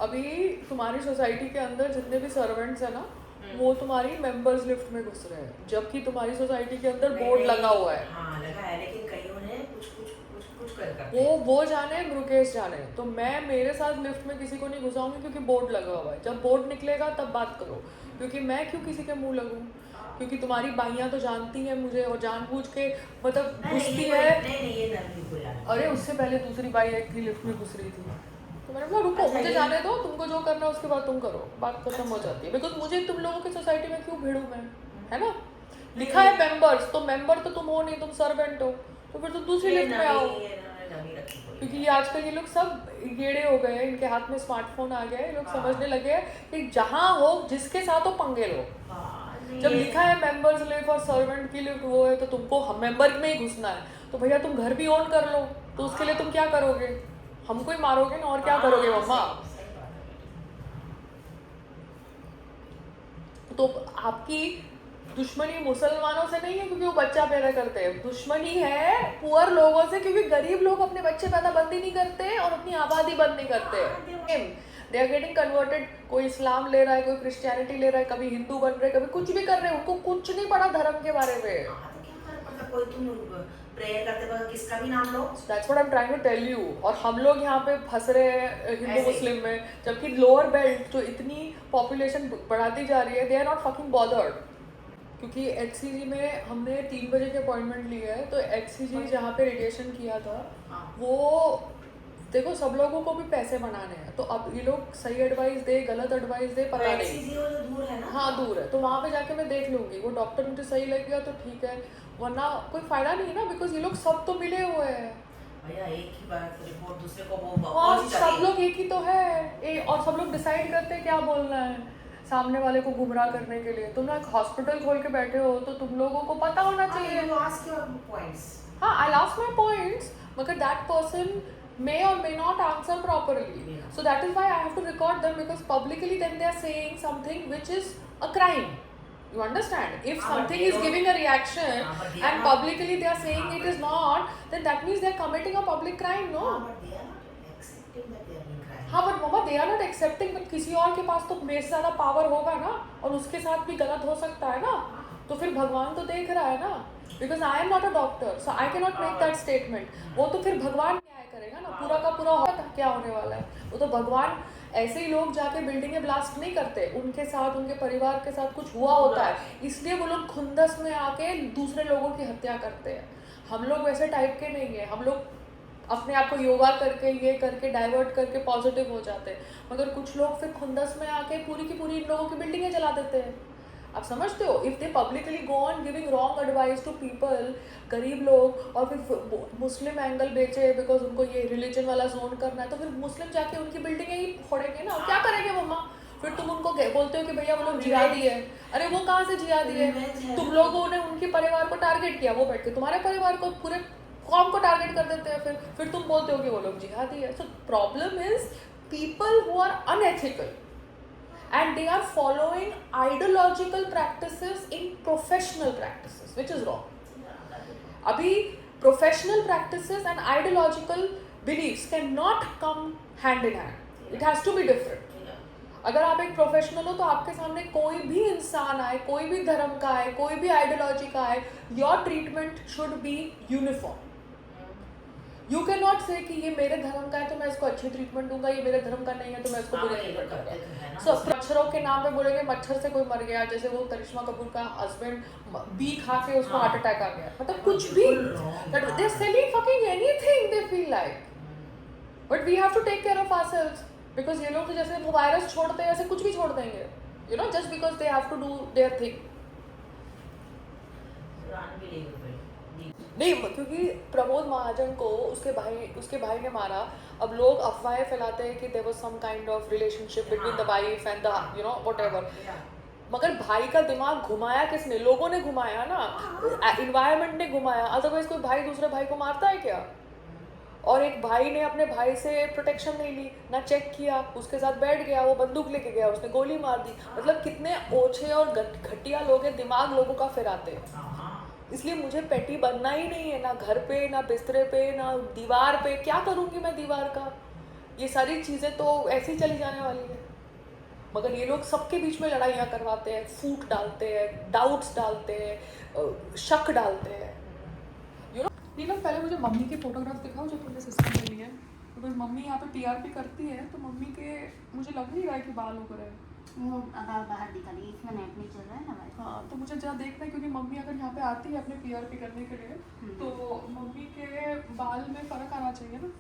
अभी तुम्हारी सोसाइटी के अंदर जितने भी सर्वेंट्स हैं ना, वो तुम्हारी मेंबर्स लिफ्ट में घुस रहे हैं, जबकि तुम्हारी सोसाइटी के अंदर नहीं बोर्ड नहीं, लगा हुआ है। हाँ लगा है, लेकिन कईयों ने कुछ कुछ कुछ कुछ कर करते वो हैं। वो जाने, मुकेश जाने। तो मैं मेरे साथ लिफ्ट में किसी को नहीं घुसाऊंगी क्योंकि बोर्ड लगा हुआ है। जब बोर्ड निकलेगा तब बात करो, क्योंकि मैं क्यों किसी के मुंह लगूं? क्योंकि तुम्हारी बाइयां तो जानती हैं मुझे, और जानबूझ के मतलब नहीं नहीं, घुसती ये कोई है। नहीं नहीं, ये नरमी कोई आदमी अरे नहीं। उससे पहले दूसरी बाई एक थी लिफ्ट में घुस रही थी, तो मैंने बोला रुको, अच्छा मुझे ये, जाने दो, तुमको जो करना है उसके बाद तुम करो, बात खत्म हो अच्छा। जाती है। बिकॉज मुझे तुम लोगों की सोसाइटी में क्यों भिड़ूं मैं, है ना? नहीं लिखा है नहीं, मेंबर्स, तो मेंबर तो तुम हो नहीं, तुम सर्वेंट हो, तो फिर तुम दूसरी ये लिफ्ट में नमी, आओ। ये इन्होंने नमी रखी हुई क्योंकि है। ये आजकल ये लोग सब गेड़े हो गए हैं, इनके हाथ में स्मार्टफोन आ गया है, ये लोग हाँ समझने लगे हैं कि जहाँ हो जिसके साथ हो पंगे लो। हाँ, नहीं जब ये लिखा है मेंबर्स लिफ्ट और सर्वेंट की लिफ्ट वो है, तो तुमको हम मेंबर में ही घुसना है, तो भैया तुम घर भी ऑन कर लो। तो उसके लिए तुम क्या करोगे? हमको ही मारोगे ना, और क्या करोगे हाँ, मम्मा? सही सही बात है। तो आपकी दुश्मनी मुसलमानों से नहीं है क्योंकि वो बच्चा पैदा करते हैं, दुश्मनी है पुअर लोगों से क्योंकि गरीब लोग अपने बच्चे पैदा बंद ही नहीं करते और अपनी आबादी बंद नहीं करते। दे आर गेटिंग कन्वर्टेड, कोई इस्लाम ले रहा है, कोई क्रिश्चियनिटी ले रहा है, कभी हिंदू बन रहे, कभी कुछ भी कर रहे हैं, उनको कुछ नहीं पड़ा धर्म के बारे में। हाँ तो क्या फर्क पड़ता, कोई तुम प्रेयर करते वक्त किसका भी नाम लो। That's what I am trying to tell you. और हम लोग यहाँ पे फंस रहे हैं हिंदू ऐसे ही। मुस्लिम में, जबकि लोअर बेल्ट जो इतनी पॉपुलेशन बढ़ाती जा रही है, they are not fucking bothered. क्योंकि HCG में हमने 3 बजे के अपॉइंटमेंट लिया है, तो HCG जहाँ पे रेडिएशन किया था, हाँ वो देखो सब लोगों को भी पैसे बनाने हैं, तो अब ये लोग सही एडवाइस दे गलत एडवाइस दे तो पता नहीं। XCG वो जो दूर है ना। हाँ दूर है, तो वहाँ पे जाके मैं देख लूंगी, वो डॉक्टर मुझे सही लग गया तो ठीक है, वरना कोई फायदा नहीं है ना, बिकॉज ये लोग सब तो मिले हुए हैं। भैया एक ही बार रिपोर्ट दूसरे को वो हाँ पहुंच ही सब जाती है। लोग एक ही तो है। और सब लोग डिसाइड करते हैं क्या बोलना है सामने वाले को गुमराह करने के लिए। तुम ना एक हॉस्पिटल खोल के बैठे हो, तो तुम लोगों को पता होना चाहिए। You ask your points. हाँ, I'll ask my points, मगर that person may or may not answer properly. Yeah. So that is why I have to record them, because publicly then they are saying something which is a crime. You understand? If but something they is don't- giving a reaction but they are and not- publicly they are saying it is not, then that means they are committing a public crime, no? But they are not accepting that they are being crime. हाँ but mama they are not accepting, but किसी और के पास तो मेरे से ज़्यादा power होगा ना, और उसके साथ भी गलत हो सकता है ना, तो फिर भगवान तो देख रहा है ना। Because I am not a doctor, so I can not make that statement. वो तो फिर भगवान न्याय करेगा ना, पूरा का पूरा होगा क्या होने वाला है। वो तो भगवान, ऐसे ही लोग जाके बिल्डिंगें ब्लास्ट नहीं करते, उनके साथ उनके परिवार के साथ कुछ हुआ होता है, इसलिए वो लोग खुंदस में आके दूसरे लोगों की हत्या करते हैं। हम लोग वैसे टाइप के नहीं है, हम लोग अपने आप को योगा करके ये करके डाइवर्ट करके पॉजिटिव हो जाते हैं, मगर कुछ लोग फिर खुंदस में आके पूरी की पूरी इन लोगों की बिल्डिंगें जला देते हैं। आप समझते हो? If they publicly go on giving wrong advice to people, गरीब लोग, और फिर मुस्लिम एंगल बेचे बिकॉज उनको ये रिलीजन वाला जोन करना है, तो फिर मुस्लिम जाके उनकी बिल्डिंगें ही फोड़ेंगे ना, और क्या करेंगे मम्मा? फिर तुम उनको बोलते हो कि भैया वो लोग जिहादी है। अरे वो कहाँ से जिहादी है? तुम लोगों ने उनके परिवार को टारगेट किया, वो बैठ के तुम्हारे परिवार को, पूरे कौम को टारगेट कर देते हैं, फिर तुम बोलते हो कि वो लोग जिहादी है। So problem is people who are unethical and they are following ideological practices in professional practices, which is wrong. Abhi professional practices and ideological beliefs cannot come hand in hand. It has to be different. अगर आप एक professional हो तो आपके सामने कोई भी इंसान आए, कोई भी धर्म का आए, कोई भी आइडियोलॉजी का आए, your treatment should be uniform. You can not से कि ये मेरे धर्म का है तो मैं इसको अच्छी ट्रीटमेंट दूंगा, ये मेरे धर्म का नहीं है तो मैं इसको बुरी ट्रीटमेंट दूंगा। सो मच्छरों के नाम पे बोलेंगे मच्छर से कोई मर गया, जैसे वो करिश्मा कपूर का हस्बैंड बी खा के उसको हार्ट अटैक आ गया, मतलब कुछ भी, they are selling fucking anything they feel like, but we have to take care of ourselves, because ये लोग तो जैसे वो वायरस छोड़ते हैं ऐसे कुछ भी छोड़ देंगे, you know, just because they have to do their thing. नहीं, क्योंकि प्रमोद महाजन को उसके भाई ने मारा। अब लोग अफवाहें फैलाते हैं कि there was some kind of relationship between the wife and the you know whatever, मगर भाई का दिमाग घुमाया किसने? लोगों ने घुमाया ना, इन्वायरमेंट ने घुमाया, अदरवाइज कोई भाई दूसरे भाई को मारता है क्या? और एक भाई ने अपने भाई से प्रोटेक्शन नहीं ली, ना चेक किया, उसके साथ बैठ गया, वो बंदूक लेके गया, उसने गोली मार दी। मतलब कितने ओछे और घटिया लोग हैं, दिमाग लोगों का फिराते हैं। इसलिए मुझे पेटी बनना ही नहीं है, ना घर पे, ना बिस्तरे पे, ना दीवार पे। क्या करूँगी मैं दीवार का? ये सारी चीज़ें तो ऐसे ही चली जाने वाली है, मगर ये लोग सबके बीच में लड़ाइयाँ करवाते हैं, फूट डालते हैं, डाउट्स डालते हैं, शक डालते हैं, यू नो। नीलम, पहले मुझे मम्मी के फोटोग्राफ दिखाओ जो तुमने सिस्टम में लिए हैं, बिकॉज मम्मी यहाँ पे पीआरपी करती है, तो मम्मी के मुझे लग नहीं रहा है कि बाल उग रहे हैं। वो अब बाहर दिखा रही है, इसमें नेट नहीं चल रहा है ना भाई। हाँ, तो मुझे जरा देखना है, क्योंकि मम्मी अगर यहाँ पे आती है अपने पीआरपी करने के लिए, तो मम्मी के बाल में फ़र्क आना चाहिए ना,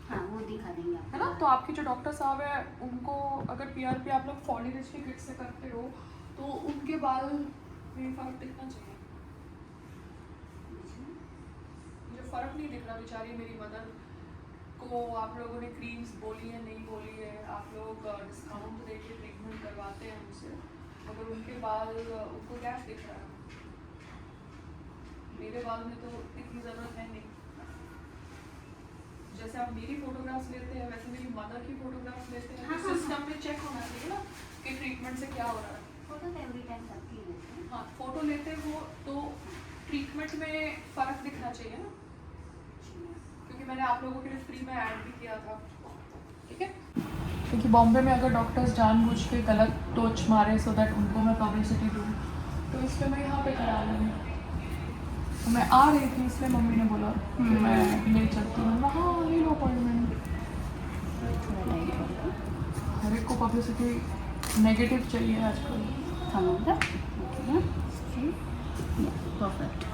हाँ वो दिखा देंगे आप, है ना। तो आपके जो डॉक्टर साहब हैं उनको अगर पीआरपी आप लोग फॉलीरिच की किट से करते हो, तो उनके बाल में फ़र्क दिखना चाहिए। मुझे फ़र्क नहीं दिख रहा, बेचारी मेरी मदर को आप लोगों ने क्रीम्स बोली है, नहीं बोली है, आप लोग डिस्काउंट दे के ट्रीटमेंट करवाते हैं उनसे, मगर उनके बाल उनको क्या दिख रहा है। मेरे बाल में तो इतनी ज़रूरत है नहीं। जैसे आप मेरी फोटोग्राफ्स लेते हैं, वैसे मेरी मदर की फोटोग्राफ्स लेते हैं, हाँ, तो सिस्टम में चेक होना चाहिए ना कि ट्रीटमेंट से क्या हो रहा है। फोटो तो एवरी टाइम सबकी लेते हैं। हाँ, फोटो लेते हो तो ट्रीटमेंट में फ़र्क दिखना चाहिए ना, क्योंकि मैंने आप लोगों के लिए फ्री में ऐड भी किया था, ठीक है। क्योंकि बॉम्बे में अगर डॉक्टर्स जानबूझ के गलत टोच मारे सो दैट उनको मैं पब्लिसिटी दूँ, तो इसलिए मैं यहाँ पे करा रही हूँ। तो मैं आ रही थी, इसलिए मम्मी ने बोला कि मैं ले चलती हूँ। मैं हाँ ले लो अपॉइंटमेंट, हर एक को पब्लिसिटी नेगेटिव चाहिए आजकल। समझ गया? परफेक्ट।